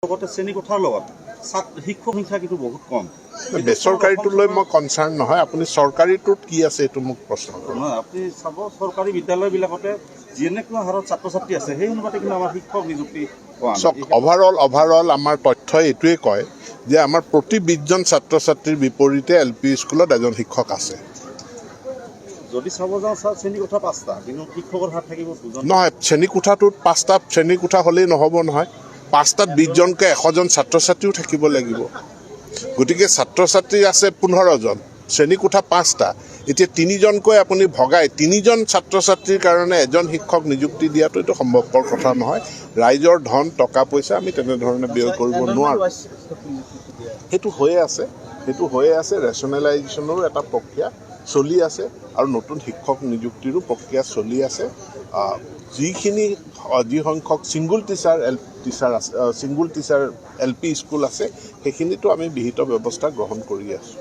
শ্ৰেণীকোঠাৰ লগত শিক্ষক সংখ্যা কিন্তু বহুত কম। বেচৰকাৰীটোলৈ মই কনচাৰ্ণ নহয়, আপুনি চৰকাৰীটোত কি আছে এইটো মোক প্ৰশ্ন কৰক। নহয়, আপুনি চাব চৰকাৰী বিদ্যালয়বিলাকতে যেনেকুৱা হাৰত ছাত্ৰ ছাত্ৰী আছে সেই অনুপাতে কিন্তু আমাৰ শিক্ষক নিযুক্তি হোৱা নাই। চাওক, অভাৰঅল আমাৰ তথ্যই এইটোৱে কয় যে আমাৰ প্ৰতি 20জন ছাত্ৰ ছাত্ৰীৰ বিপৰীতে LP স্কুলত এজন শিক্ষক আছে। যদি চাব যাওঁ শ্ৰেণীকোঠা 5টা, কিন্তু শিক্ষকৰ হাত থাকিব 2জন। নহয়, শ্ৰেণীকোঠাটোত 5টা শ্ৰেণীকোঠা হ'লেই নহ'ব নহয়, 5টাত 20জনকৈ 100জন ছাত্ৰ ছাত্ৰীও থাকিব লাগিব। গতিকে ছাত্ৰ ছাত্ৰী আছে 15জন, শ্ৰেণীকোঠা 5টা, এতিয়া 3জনকৈ আপুনি ভগাই 3জন ছাত্ৰ ছাত্ৰীৰ কাৰণে এজন শিক্ষক নিযুক্তি দিয়াটো এইটো সম্ভৱপৰ কথা নহয়। ৰাইজৰ ধন টকা পইচা আমি তেনেধৰণে ব্যয় কৰিব নোৱাৰোঁ। সেইটো হৈয়ে আছে, ৰেচনেলাইজেশ্যনৰো এটা প্ৰক্ৰিয়া চলি আছে আৰু নতুন শিক্ষক নিযুক্তিৰো প্ৰক্ৰিয়া চলি আছে। যি সংখ্যক ছিংগুল টিচাৰ LP স্কুল আছে সেইখিনিতো আমি বিহিত ব্যৱস্থা গ্ৰহণ কৰি আছোঁ।